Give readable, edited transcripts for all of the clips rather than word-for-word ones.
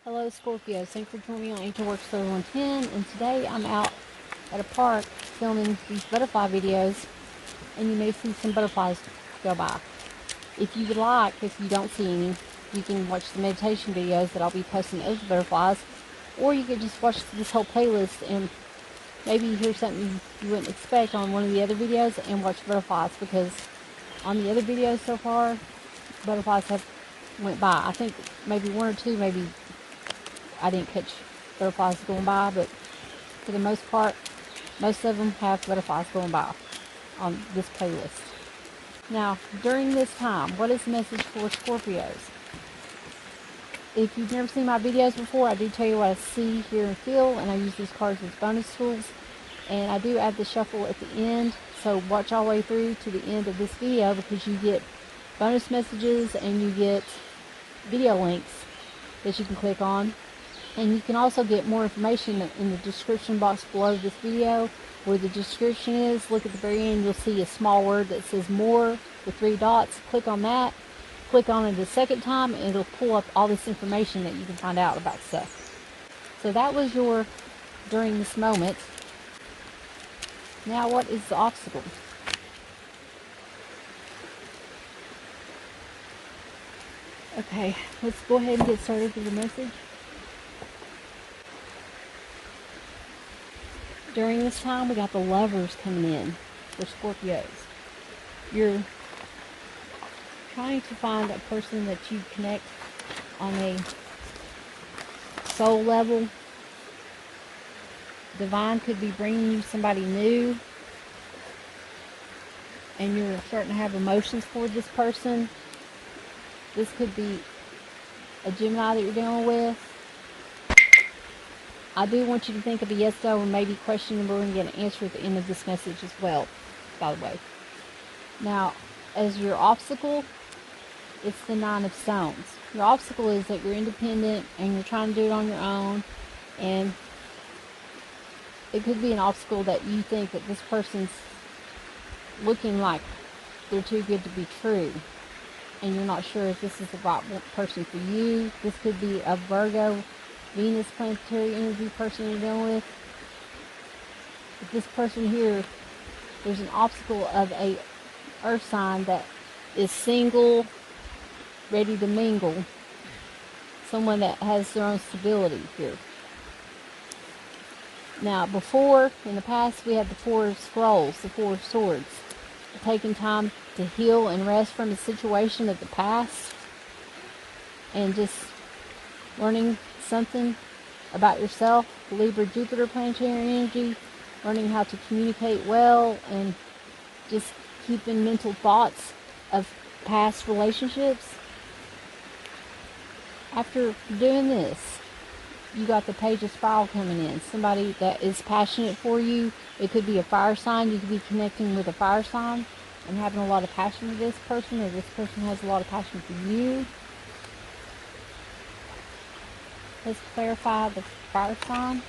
Hello Scorpio, thanks for joining me on Angelworks3110, and today I'm out at a park filming these butterfly videos, and you may see some butterflies go by. If you would like, if you don't see any, you can watch the meditation videos that I'll be posting of the butterflies, or you could just watch this whole playlist and maybe hear something you wouldn't expect on one of the other videos and watch butterflies, because on the other videos so far, butterflies have went by. I think maybe one or two, maybe I didn't catch butterflies going by, but for the most part, most of them have butterflies going by on this playlist. Now, during this time, what is the message for Scorpios? If you've never seen my videos before, I do tell you what I see, hear, and feel, and I use these cards as bonus tools. And I do add the shuffle at the end, so watch all the way through to the end of this video, because you get bonus messages and you get video links that you can click on. And you can also get more information in the description box below this video. Where the description is, look at the very end, you'll see a small word that says more with 3 dots. Click on that. Click on it a second time and it'll pull up all this information that you can find out about stuff. So that was your during this moment. Now what is the obstacle? Okay, let's go ahead and get started with the message. During this time, we got the Lovers coming in for Scorpios. You're trying to find a person that you connect on a soul level. Divine could be bringing you somebody new, and you're starting to have emotions for this person. This could be a Gemini that you're dealing with. I do want you to think of a yes, no, and maybe question, and we're going to get an answer at the end of this message as well, by the way. Now, as your obstacle, it's the 9 of Stones. Your obstacle is that you're independent and you're trying to do it on your own, and it could be an obstacle that you think that this person's looking like they're too good to be true, and you're not sure if this is the right person for you. This could be a Virgo, Venus planetary energy person you're dealing with. If this person here, there's an obstacle of a earth sign that is single, ready to mingle. Someone that has their own stability here. Now, before, in the past, we had the 4 of Scrolls, the 4 of Swords. Taking time to heal and rest from the situation of the past, and just learning something about yourself. Libra, Jupiter planetary energy, learning how to communicate well, and just keeping mental thoughts of past relationships. After doing this, you got the Page of Spiral coming in. Somebody that is passionate for you. It could be a fire sign. You could be connecting with a fire sign and having a lot of passion for this person, or this person has a lot of passion for you. Let's clarify the fire sign.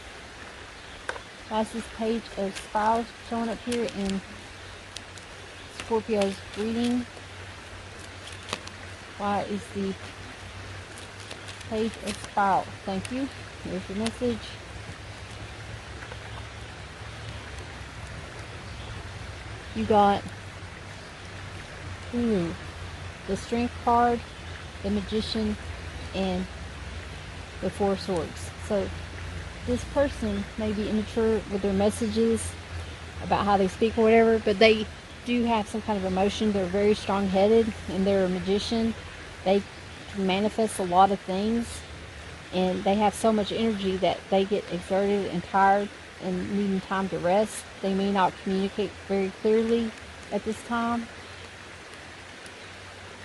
Why is this Page of Spirals showing up here in Scorpio's reading? Why is the Page of Spirals? Thank you. Here's your message. You got the Strength card, the Magician, and the 4 of Swords. So this person may be immature with their messages about how they speak or whatever, but they do have some kind of emotion. They're very strong-headed, and they're a magician. They can manifest a lot of things, and they have so much energy that they get exerted and tired and needing time to rest. They may not communicate very clearly at this time.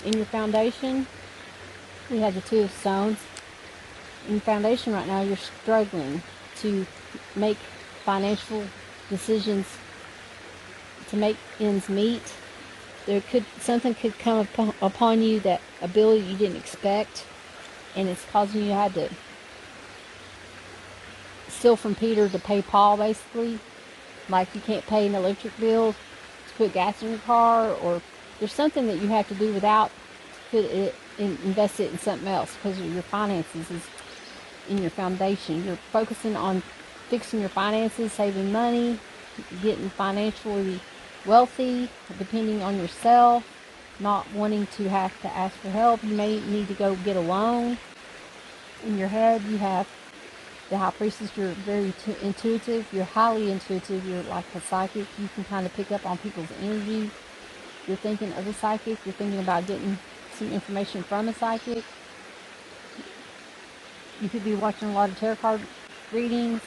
In your foundation, we have the 2 of Stones. In foundation right now, you're struggling to make financial decisions to make ends meet. Something could come upon you, that a bill you didn't expect, and it's causing you to have to steal from Peter to pay Paul, basically. Like you can't pay an electric bill to put gas in your car, or there's something that you have to do without put it invest it in something else because of your finances is in your foundation. You're focusing on fixing your finances, saving money, getting financially wealthy, depending on yourself, not wanting to have to ask for help. You may need to go get a loan. In your head, you have the High Priestess. You're very intuitive. You're highly intuitive. You're like a psychic. You can kind of pick up on people's energy. You're thinking of a psychic. You're thinking about getting some information from a psychic. You could be watching a lot of tarot card readings,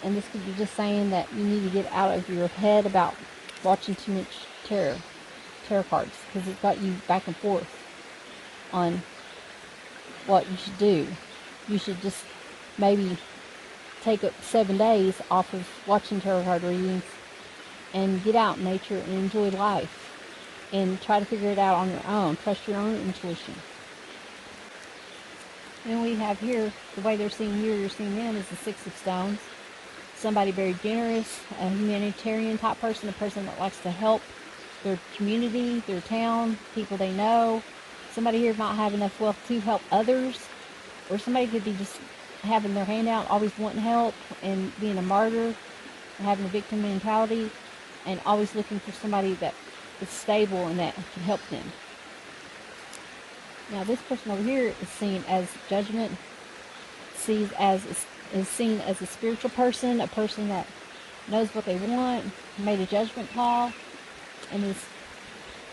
and this could be just saying that you need to get out of your head about watching too much tarot cards, because it's got you back and forth on what you should do. You should just maybe take 7 days off of watching tarot card readings and get out in nature and enjoy life and try to figure it out on your own. Trust your own intuition. And we have here, the way they're seeing you, you're seeing them, is the Six of Stones. Somebody very generous, a humanitarian type person, a person that likes to help their community, their town, people they know. Somebody here might have enough wealth to help others, or somebody could be just having their hand out, always wanting help, and being a martyr, and having a victim mentality, and always looking for somebody that is stable and that can help them. Now this person over here is seen as judgment, is seen as a spiritual person, a person that knows what they want, made a judgment call, and is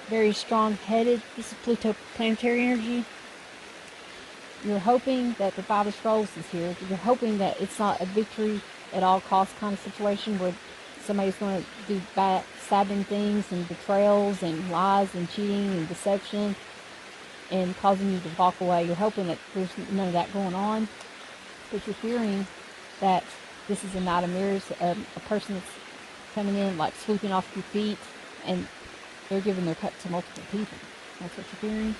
very strong-headed. This is Pluto planetary energy. You're hoping that the Five of Scrolls is here. You're hoping that it's not a victory at all costs kind of situation where somebody's going to do backstabbing things and betrayals and lies and cheating and deception and causing you to walk away. You're hoping that there's none of that going on, but you're fearing that this is a Knight of Mirrors, a person that's coming in like swooping off your feet, and they're giving their cup to multiple people. That's what you're fearing.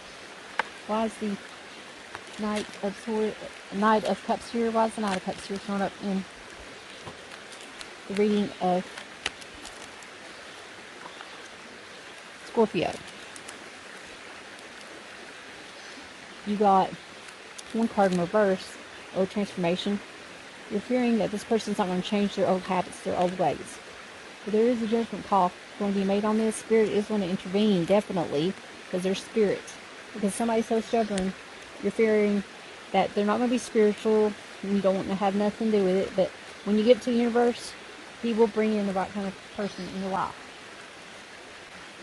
Why is the Knight of Cups here? Why is the Knight of Cups here showing up in the reading of Scorpio? You got one card in reverse, old transformation. You're fearing that this person's not going to change their old habits, their old ways. But there is a judgment call going to be made on this. Spirit is going to intervene, definitely, because they're spirits. Because somebody's so stubborn, you're fearing that they're not going to be spiritual, and you don't want to have nothing to do with it. But when you get to the universe, he will bring in the right kind of person in your life.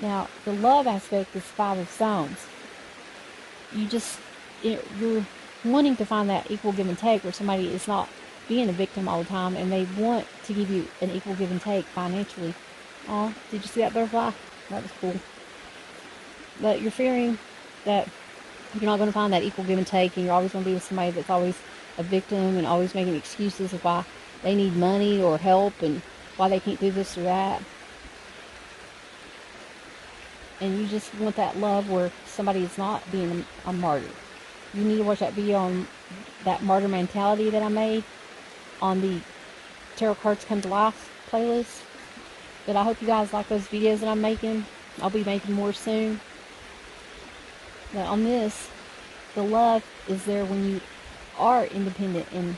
Now, the love aspect is Five of Stones. You're wanting to find that equal give and take where somebody is not being a victim all the time and they want to give you an equal give and take financially. Oh, did you see that butterfly? That was cool. But you're fearing that you're not going to find that equal give and take, and you're always going to be with somebody that's always a victim and always making excuses of why they need money or help and why they can't do this or that. And you just want that love where somebody is not being a martyr. You need to watch that video on that martyr mentality that I made on the Tarot Cards Come to Life playlist. But I hope you guys like those videos that I'm making. I'll be making more soon. But on this, the love is there when you are independent and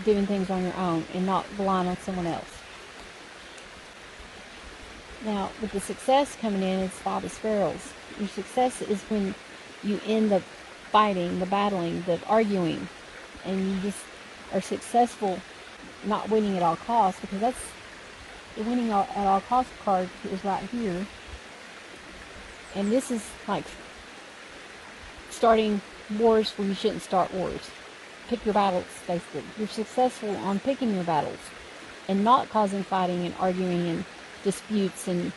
doing things on your own and not relying on someone else. Now, with the success coming in, it's Five of Sparrows. Your success is when you end the fighting, the battling, the arguing, and you just are successful, not winning at all costs, because that's the winning at all costs card is right here. And this is like starting wars where you shouldn't start wars. Pick your battles, basically. You're successful on picking your battles and not causing fighting and arguing and disputes and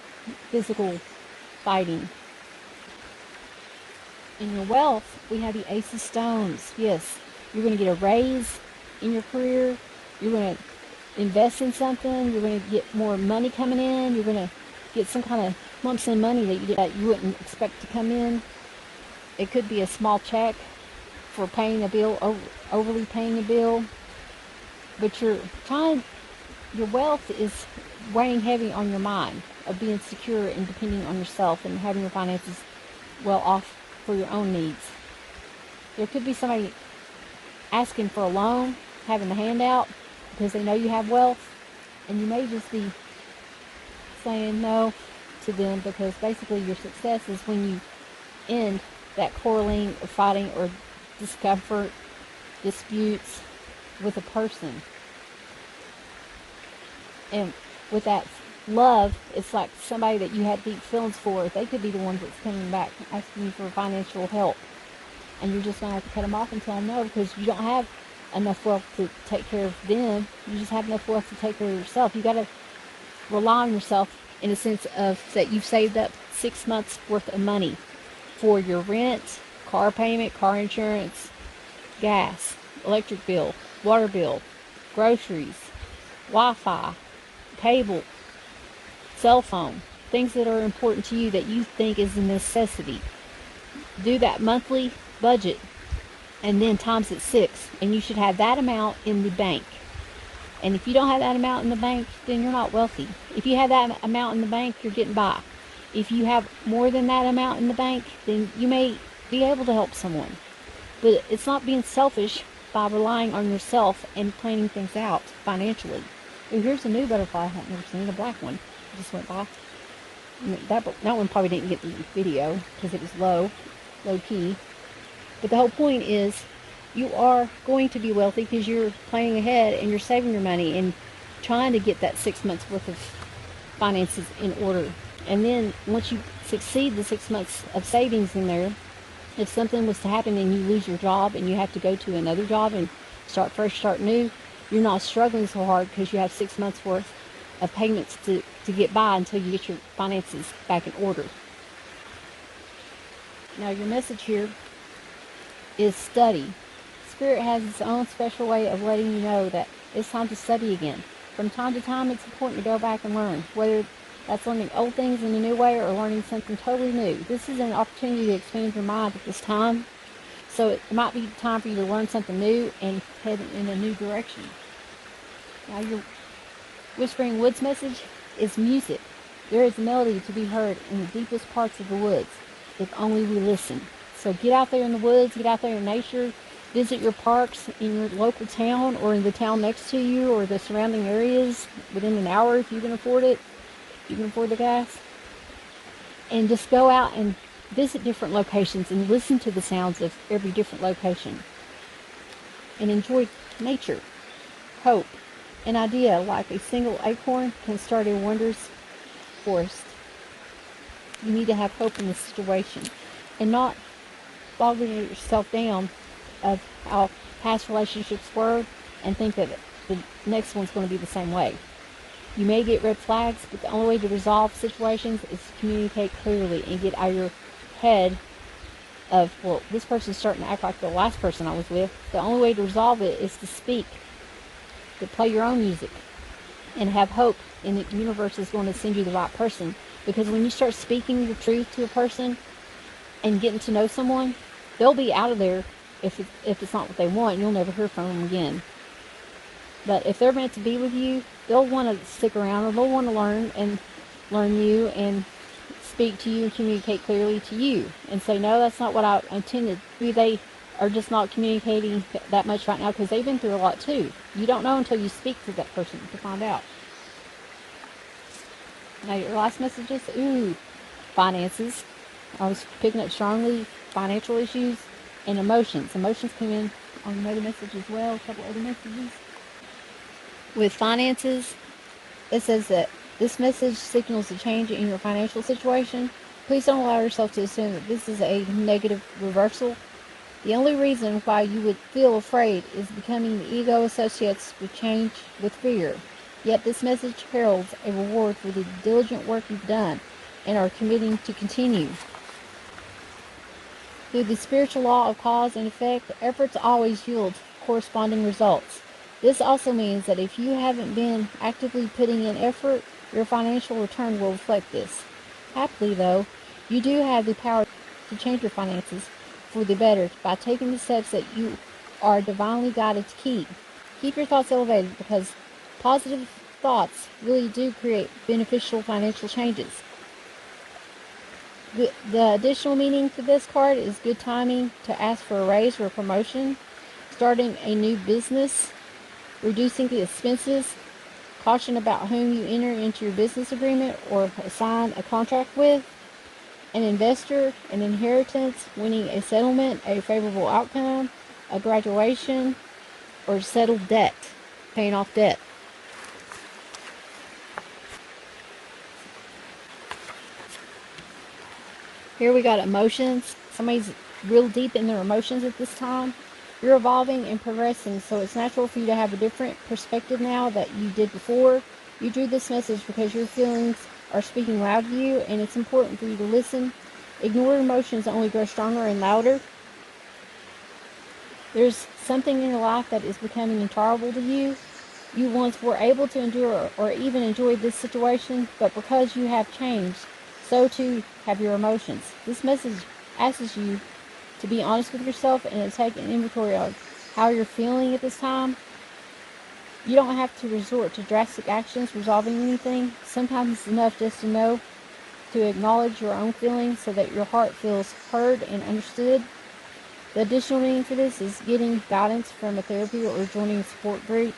physical fighting. In your wealth, we have the Ace of Stones. Yes, you're going to get a raise in your career. You're going to invest in something. You're going to get more money coming in. You're going to get some kind of lump sum money that you wouldn't expect to come in. It could be a small check for paying a bill, overly paying a bill. But your wealth is weighing heavy on your mind of being secure and depending on yourself and having your finances well off for your own needs. There could be somebody asking for a loan having the hand out because they know you have wealth, and you may just be saying no to them because basically your success is when you end that quarreling or fighting or discomfort, disputes with a person. And with that love, it's like somebody that you had deep feelings for. They could be the ones that's coming back asking you for financial help, and you're just going to have to cut them off and tell them no because you don't have enough wealth to take care of them. You just have enough wealth to take care of yourself. You got to rely on yourself in a sense of that you've saved up 6 months worth of money for your rent, car payment, car insurance, gas, electric bill, water bill, groceries, Wi-Fi, cable, cell phone, things that are important to you that you think is a necessity. Do that monthly budget and then times it 6, and you should have that amount in the bank. And if you don't have that amount in the bank, then you're not wealthy. If you have that amount in the bank, you're getting by. If you have more than that amount in the bank, then you may be able to help someone. But it's not being selfish by relying on yourself and planning things out financially. Ooh, here's a new butterfly I've never seen, a black one. Just went by. That one probably didn't get the video because it was low key. But the whole point is you are going to be wealthy because you're planning ahead and you're saving your money and trying to get that 6 months worth of finances in order. And then once you succeed the 6 months of savings in there, if something was to happen and you lose your job and you have to go to another job and start fresh, start new, you're not struggling so hard because you have 6 months worth of payments to get by until you get your finances back in order. Now your message here is study. Spirit has its own special way of letting you know that it's time to study again. From time to time, it's important to go back and learn, whether that's learning old things in a new way or learning something totally new. This is an opportunity to expand your mind at this time. So it might be time for you to learn something new and head in a new direction. Now your Whispering Woods message is music. There is melody to be heard in the deepest parts of the woods, if only we listen. So get out there in the woods, get out there in nature, visit your parks in your local town or in the town next to you or the surrounding areas within an hour if you can afford it, if you can afford the gas. And just go out and visit different locations and listen to the sounds of every different location. And enjoy nature. Hope. An idea like a single acorn can start a wondrous forest. You need to have hope in the situation and not bog yourself down of how past relationships were and think that the next one's going to be the same way. You may get red flags, but the only way to resolve situations is to communicate clearly and get out of your head of, well, this person's starting to act like the last person I was with. The only way to resolve it is to speak, to play your own music, and have hope in the universe is going to send you the right person. Because when you start speaking the truth to a person and getting to know someone, they'll be out of there if it's not what they want. You'll never hear from them again. But if they're meant to be with you, they'll want to stick around, or they'll want to learn you and speak to you and communicate clearly to you and say, no, that's not what I intended. Maybe they are just not communicating that much right now because they've been through a lot too. You don't know until you speak to that person to find out. Now your last message is, finances. I was picking up strongly financial issues and emotions. Emotions came in on another message as well, a couple other messages. With finances, it says that this message signals a change in your financial situation. Please don't allow yourself to assume that this is a negative reversal. The only reason why you would feel afraid is becoming the ego associates with change with fear. Yet this message heralds a reward for the diligent work you've done and are committing to continue. Through the spiritual law of cause and effect, efforts always yield corresponding results. This also means that if you haven't been actively putting in effort, your financial return will reflect this. Happily, though, you do have the power to change your finances for the better by taking the steps that you are divinely guided to keep. Keep your thoughts elevated because positive thoughts really do create beneficial financial changes. The additional meaning to this card is good timing to ask for a raise or a promotion, starting a new business, reducing the expenses, caution about whom you enter into your business agreement or sign a contract with, an investor, an inheritance, winning a settlement, a favorable outcome, a graduation, or settled debt, paying off debt. Here we got emotions. Somebody's real deep in their emotions at this time. You're evolving and progressing, so it's natural for you to have a different perspective now that you did before. You drew this message because your feelings are speaking loud to you, and it's important for you to listen. Ignore emotions only grow stronger and louder. There's something in your life that is becoming intolerable to you. You once were able to endure or even enjoy this situation, but because you have changed, so too have your emotions. This message asks you to be honest with yourself and to take an inventory of how you're feeling at this time. You don't have to resort to drastic actions resolving anything. Sometimes it's enough just to know, to acknowledge your own feelings so that your heart feels heard and understood. The additional meaning for this is getting guidance from a therapy or joining a support group,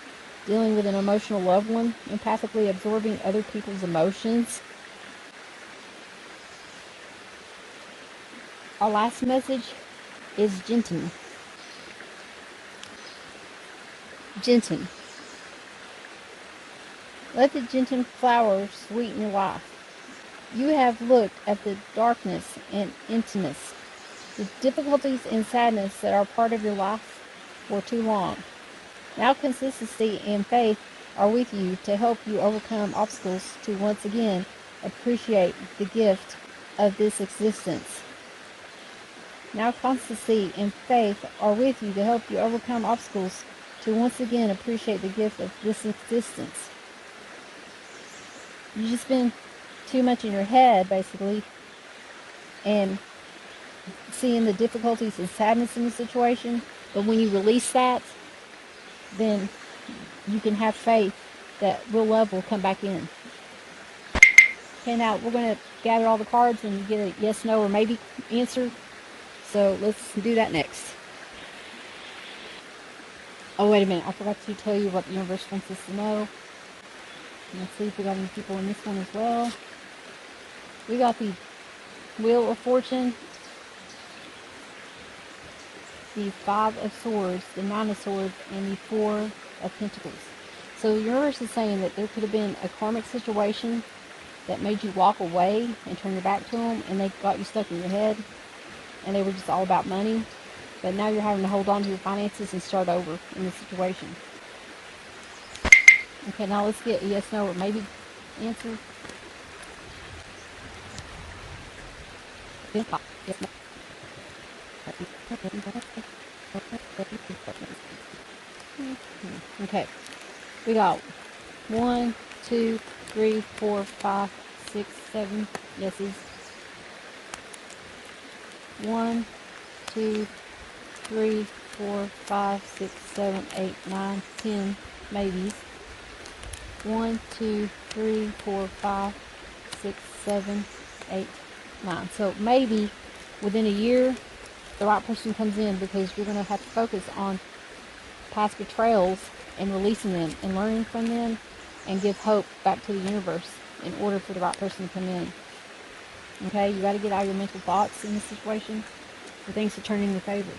dealing with an emotional loved one, empathically absorbing other people's emotions. Our last message is Gentian. Gentian. Let the gentian flower sweeten your life. You have looked at the darkness and emptiness, the difficulties and sadness that are part of your life for too long. Now consistency and faith are with you to help you overcome obstacles to once again appreciate the gift of this existence. Now constancy and faith are with you to help you overcome obstacles to once again appreciate the gift of this existence. You've just been too much in your head, basically, and seeing the difficulties and sadness in the situation. But when you release that, then you can have faith that real love will come back in. Okay, now we're going to gather all the cards and get a yes, no, or maybe answer. So let's do that next. Oh, wait a minute. I forgot to tell you what the universe wants us to know. Let's see if we got any people in this one as well. We got the Wheel of Fortune, the Five of Swords, the Nine of Swords, and the Four of Pentacles. So the universe is saying that there could have been a karmic situation that made you walk away and turn your back to them, and they got you stuck in your head, and they were just all about money. But now you're having to hold on to your finances and start over in this situation. Okay, now let's get a yes, no, or maybe answer. Yes, no. Okay, we got 1, 2, 3, 4, 5, 6, 7 yeses. 1, 2, 3, 4, 5, 6, 7, 8, 9, 10 maybes. 1, 2, 3, 4, 5, 6, 7, 8, 9. So maybe within a year, the right person comes in, because you're going to have to focus on past betrayals and releasing them and learning from them and give hope back to the universe in order for the right person to come in. Okay, you got to get out of your mental thoughts in this situation for things to turn in your favor.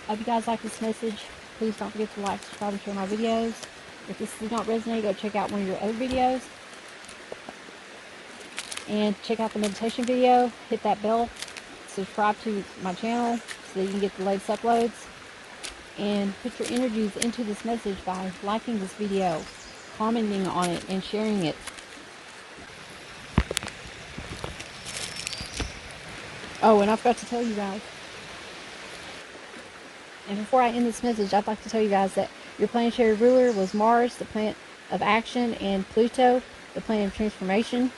I hope you guys like this message. Please don't forget to like, subscribe, and share my videos. If this does not resonate, go check out one of your other videos. And check out the meditation video. Hit that bell. Subscribe to my channel so that you can get the latest uploads. And put your energies into this message by liking this video, commenting on it, and sharing it. Oh, and I forgot to tell you guys. And before I end this message, I'd like to tell you guys that your planetary ruler was Mars, the planet of action, and Pluto, the planet of transformation.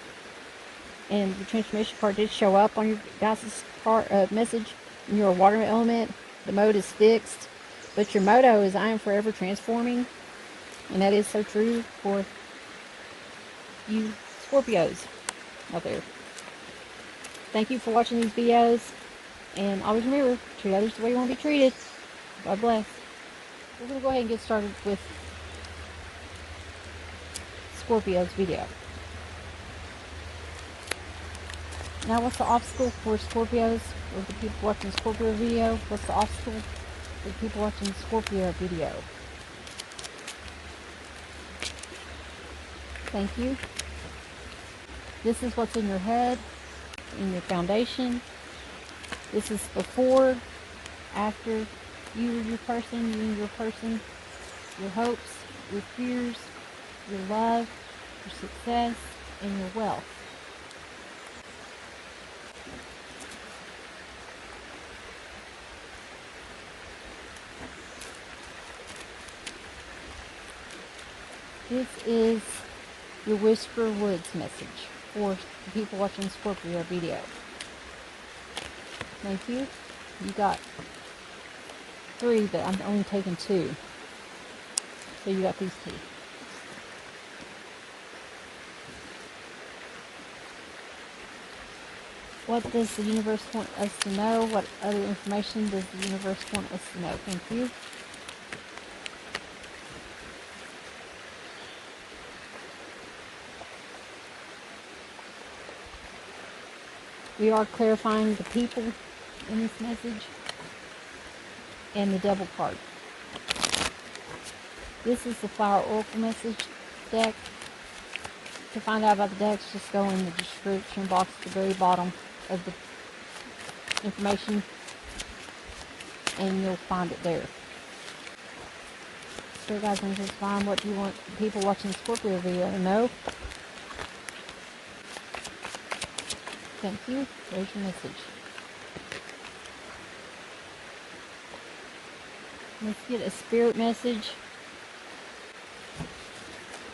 And the transformation card did show up on your guys' message. And you're a water element. The mode is fixed. But your motto is, I am forever transforming. And that is so true for you Scorpios out there. Thank you for watching these videos. And always remember, treat others the way you want to be treated. God bless. we're going to go ahead and get started with Scorpio's video. Now, what's the obstacle for Scorpios, or the people watching the Scorpio video? What's the obstacle for the people watching the Scorpio video? Thank you. This is what's in your head, in your foundation. This is before, after, you and your person, your hopes, your fears, your love, your success, and your wealth. This is your Whisper Woods message for the people watching Scorpio video. Thank you. You got 3, but I'm only taking 2. So you got these 2. What does the universe want us to know? What other information does the universe want us to know? Thank you. We are clarifying the people in this message and the Devil card. This is the Flower Oracle message deck. To find out about the decks, just go in the description box at the very bottom of the information and you'll find it there. So guys, I'm just find what you want people watching the Scorpio video to know. Thank you. There's your message. Let's get a spirit message.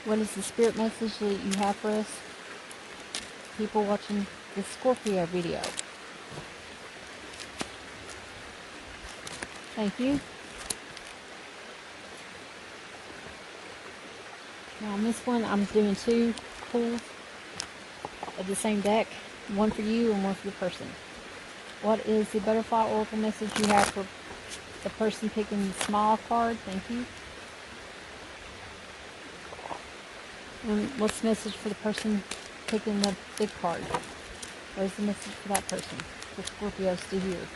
What is the spirit message that you have for us? People watching the Scorpio video. Thank you. Now on this one, I'm doing 2 pulls of the same deck. One for you and one for the person. What is the Butterfly Oracle message you have for the person picking the small card? Thank you. And what's the message for the person picking the big card? What is the message for that person? For Scorpios to hear.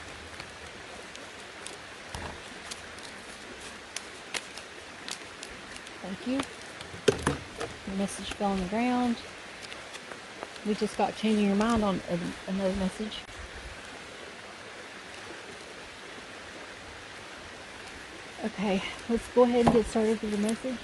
Thank you. The message fell on the ground. We just got changing your mind on another message. Okay, let's go ahead and get started with the message.